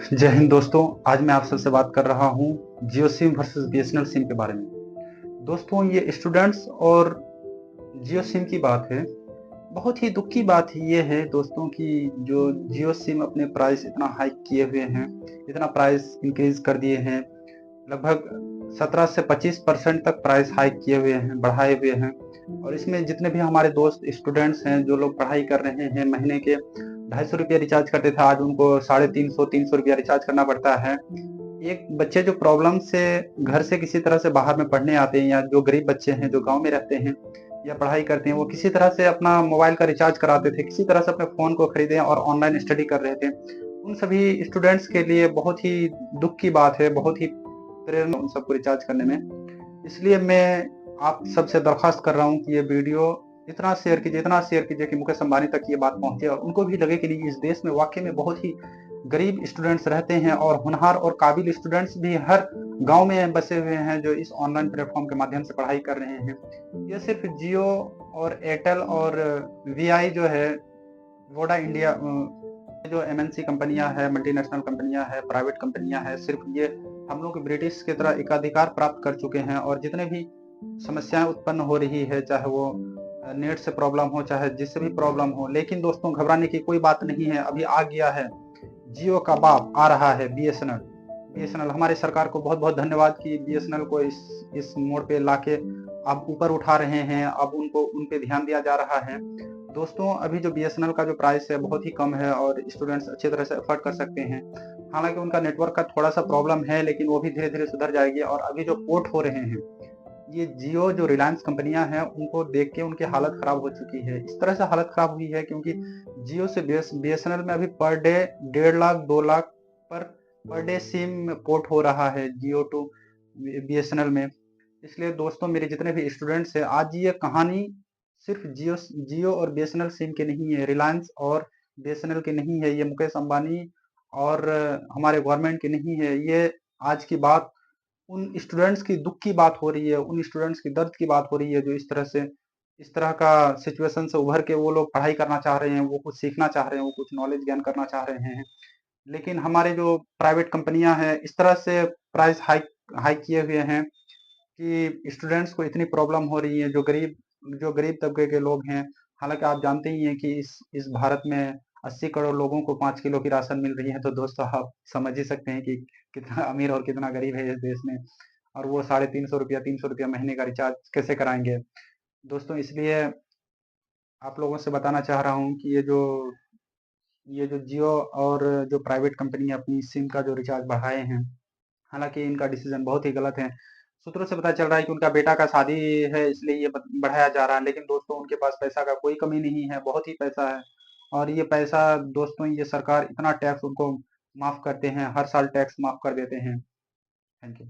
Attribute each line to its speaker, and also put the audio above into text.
Speaker 1: जय हिंद दोस्तों। आज मैं आप सबसे बात कर रहा हूँ जियो सिम वर्सेस बीएसएनएल सिम के बारे में। दोस्तों, ये स्टूडेंट्स और जियो सिम की बात है। बहुत ही दुख की बात ये है दोस्तों कि जो जियो सिम अपने प्राइस इतना हाइक किए हुए हैं, इतना प्राइस इंक्रीज कर दिए हैं, लगभग 17 से 25% तक प्राइस हाइक किए हुए हैं, बढ़ाए हुए हैं। और इसमें जितने भी हमारे दोस्त स्टूडेंट्स हैं, जो लोग पढ़ाई कर रहे हैं, महीने के 250 रुपये रिचार्ज करते थे, आज उनको 350 रुपया रिचार्ज करना पड़ता है। एक बच्चे जो प्रॉब्लम से घर से किसी तरह से बाहर में पढ़ने आते हैं, या जो गरीब बच्चे हैं जो गांव में रहते हैं या पढ़ाई करते हैं, वो किसी तरह से अपना मोबाइल का रिचार्ज कराते थे, किसी तरह से अपने फ़ोन को खरीदे और ऑनलाइन स्टडी कर रहे थे। उन सभी स्टूडेंट्स के लिए बहुत ही दुःख की बात है, बहुत ही प्रेरणा उन सबको रिचार्ज करने में। इसलिए मैं आप सबसे दरख्वास्त कर रहा हूँ कि ये वीडियो इतना शेयर कीजिए कि मुकेश अंबानी तक ये बात पहुँचे और उनको भी लगे कि नहीं, इस देश में वाक़ई में बहुत ही गरीब स्टूडेंट्स रहते हैं और होनहार और काबिल स्टूडेंट्स भी हर गाँव में बसे हुए हैं, जो इस ऑनलाइन प्लेटफ़ॉर्म के माध्यम से पढ़ाई कर रहे हैं। ये सिर्फ़ जियो और एयरटेल और वीआई जो है, वोडा इंडिया, जो एमएनसी कंपनियां हैं, मल्टीनेशनल कंपनियां हैं, प्राइवेट कंपनियां हैं, सिर्फ ये हम लोग ब्रिटिश की तरह एकाधिकार प्राप्त कर चुके हैं। और जितने भी समस्याएं उत्पन्न हो रही है, चाहे वो नेट से प्रॉब्लम हो, चाहे जिससे भी प्रॉब्लम हो, लेकिन दोस्तों घबराने की कोई बात नहीं है। अभी आ गया है जियो का बाप, आ रहा है बीएसएनएल। बीएसएनएल, हमारी सरकार को बहुत बहुत धन्यवाद कि बीएसएनएल को इस मोड़ पे लाके अब ऊपर उठा रहे हैं, अब उनको उन पे ध्यान दिया जा रहा है। दोस्तों, अभी जो बीएसएनएल का जो प्राइस है बहुत ही कम है और स्टूडेंट्स अच्छी तरह से अफोर्ड कर सकते हैं। हालांकि उनका नेटवर्क का थोड़ा सा प्रॉब्लम है, लेकिन वो भी धीरे धीरे सुधर जाएगी। और अभी जो पोर्ट हो रहे हैं, ये जियो जो रिलायंस कंपनियां हैं, उनको देख के उनकी हालत खराब हो चुकी है। इस तरह से हालत खराब हुई है क्योंकि जियो से बीएसएनएल में अभी per day 1.5 lakh 2 lakh per day SIM port हो रहा है जियो टू बीएसएनएल में। इसलिए दोस्तों, मेरे जितने भी स्टूडेंट्स हैं, आज ये कहानी सिर्फ जियो और बीएसएनएल सिम की नहीं है, रिलायंस और बीएसएनएल की नहीं है, ये मुकेश अंबानी और हमारे गवर्नमेंट की नहीं है। ये आज की बात उन स्टूडेंट्स की दुख की बात हो रही है, उन स्टूडेंट्स की दर्द की बात हो रही है, जो इस तरह का सिचुएशन से उभर के वो लोग पढ़ाई करना चाह रहे हैं, वो कुछ सीखना चाह रहे हैं, वो कुछ नॉलेज गेन करना चाह रहे हैं। लेकिन हमारे जो प्राइवेट कंपनियां हैं, इस तरह से प्राइस हाइक हाइक किए हुए हैं कि स्टूडेंट्स को इतनी प्रॉब्लम हो रही है, जो गरीब तबके के लोग हैं। हालांकि आप जानते ही हैं कि इस भारत में 80 करोड़ लोगों को 5 किलो की राशन मिल रही है, तो दोस्तों आप समझ ही सकते हैं कि कितना अमीर और कितना गरीब है इस देश में। और वो 350 रुपया 300 रुपया महीने का रिचार्ज कैसे कराएंगे दोस्तों। इसलिए आप लोगों से बताना चाह रहा हूँ कि ये जो जियो और जो प्राइवेट कंपनी अपनी सिम का जो रिचार्ज बढ़ाए हैं, हालांकि इनका डिसीजन बहुत ही गलत है। सूत्रों से पता चल रहा है कि उनका बेटा का शादी है, इसलिए ये बढ़ाया जा रहा है। लेकिन दोस्तों, उनके पास पैसा का कोई कमी नहीं है, बहुत ही पैसा है। और ये पैसा दोस्तों, ये सरकार इतना टैक्स उनको माफ करते हैं, हर साल टैक्स माफ कर देते हैं। Thank you.